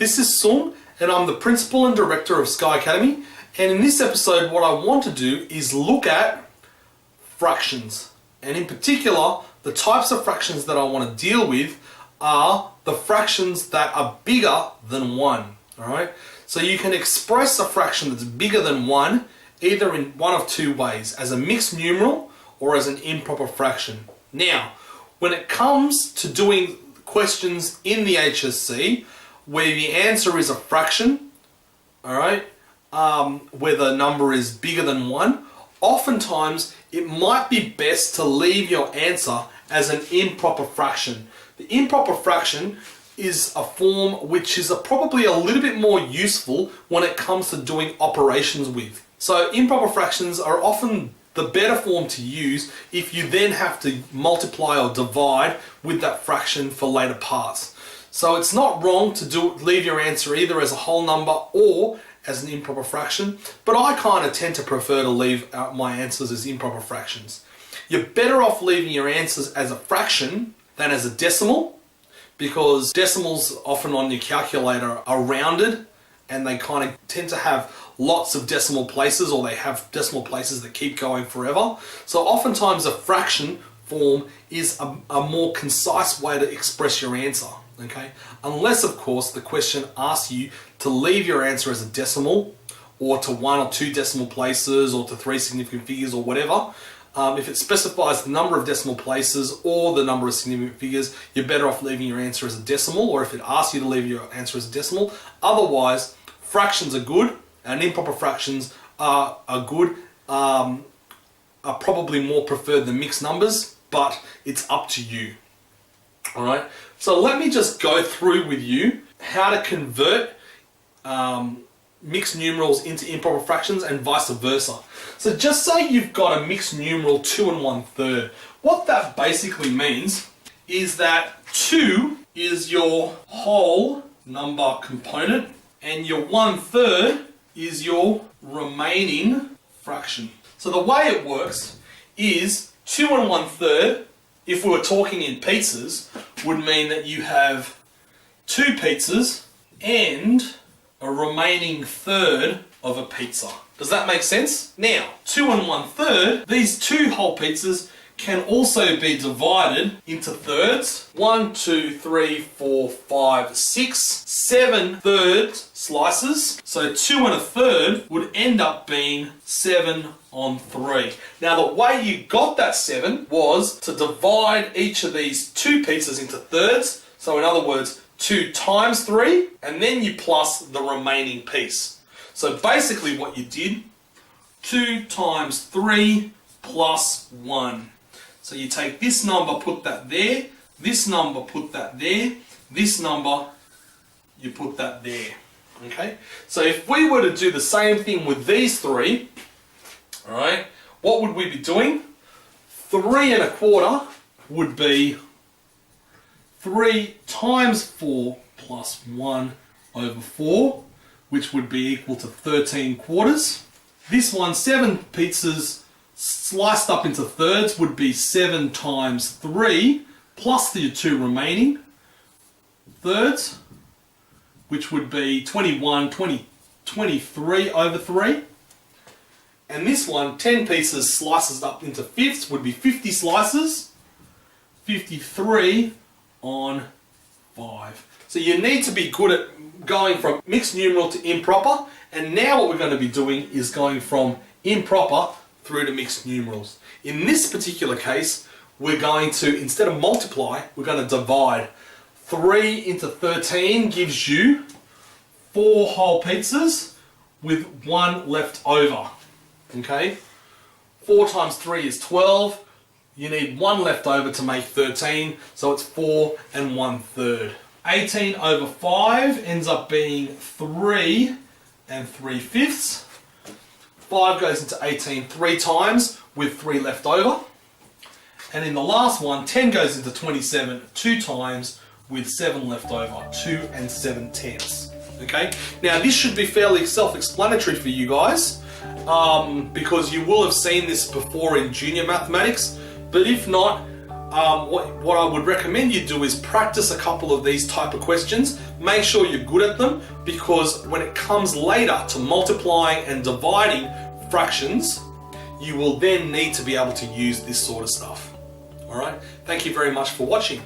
This is Sung, and I'm the Principal and Director of Sky Academy. And in this episode, what I want to do is look at fractions. And in particular, the types of fractions that I want to deal with are the fractions that are bigger than 1. Alright? So you can express a fraction that's bigger than 1 either in one of two ways, as a mixed numeral or as an improper fraction. Now, when it comes to doing questions in the HSC where the answer is a fraction, alright, where the number is bigger than 1, oftentimes it might be best to leave your answer as an improper fraction. The improper fraction is a form which is probably a little bit more useful when it comes to doing operations with. So improper fractions are often the better form to use if you then have to multiply or divide with that fraction for later parts. So it's not wrong to leave your answer either as a whole number or as an improper fraction, but I kind of tend to prefer to leave out my answers as improper fractions. You're better off leaving your answers as a fraction than as a decimal, because decimals often on your calculator are rounded and they kind of tend to have lots of decimal places, or they have decimal places that keep going forever. So oftentimes a fraction form is a more concise way to express your answer, okay? Unless, of course, the question asks you to leave your answer as a decimal, or to 1 or 2 decimal places, or to 3 significant figures, or whatever. If it specifies the number of decimal places or the number of significant figures, you're better off leaving your answer as a decimal, or if it asks you to leave your answer as a decimal. Otherwise, fractions are good, and improper fractions are good, are probably more preferred than mixed numbers, but it's up to you. Alright, so let me just go through with you how to convert mixed numerals into improper fractions and vice versa. So just say you've got a mixed numeral 2 1/3. What that basically means is that 2 is your whole number component and your 1/3 is your remaining fraction. So the way it works is 2 1/3, if we were talking in pizzas, would mean that you have 2 pizzas and a remaining third of a pizza. Does that make sense? Now, 2 1/3, these 2 whole pizzas can also be divided into thirds. 1, 2, 3, 4, 5, 6, 7 third slices. So 2 1/3 would end up being 7 on 3. Now the way you got that 7 was to divide each of these 2 pizzas into thirds. So in other words, 2 times 3, and then you plus the remaining piece. So basically what you did, 2 times 3 plus 1. So you take this number, put that there, this number, put that there, this number, you put that there. Okay? So if we were to do the same thing with these 3, alright, what would we be doing? 3 1/4 would be 3 times 4 plus 1 over 4, which would be equal to 13 quarters. This one, 7 pizzas sliced up into thirds, would be 7 times 3 plus the 2 remaining thirds, which would be 23 over 3. And this one, 10 pieces slices up into fifths, would be 50 slices, 53 on 5. So you need to be good at going from mixed numeral to improper, and now what we're going to be doing is going from improper through to mixed numerals. In this particular case, we're going to, instead of multiply, we're going to divide. 3 into 13 gives you 4 whole pizzas with 1 left over. Okay? 4 times 3 is 12. You need 1 left over to make 13, so it's 4 1/3. 18 over 5 ends up being 3 3/5. 5 goes into 18 3 times with 3 left over. And in the last one, 10 goes into 27 2 times with 7 left over, 2 7/10. Okay? Now this should be fairly self-explanatory for you guys, because you will have seen this before in junior mathematics, but if not, what I would recommend you do is practice a couple of these type of questions. Make sure you're good at them, because when it comes later to multiplying and dividing fractions, you will then need to be able to use this sort of stuff. All right, thank you very much for watching.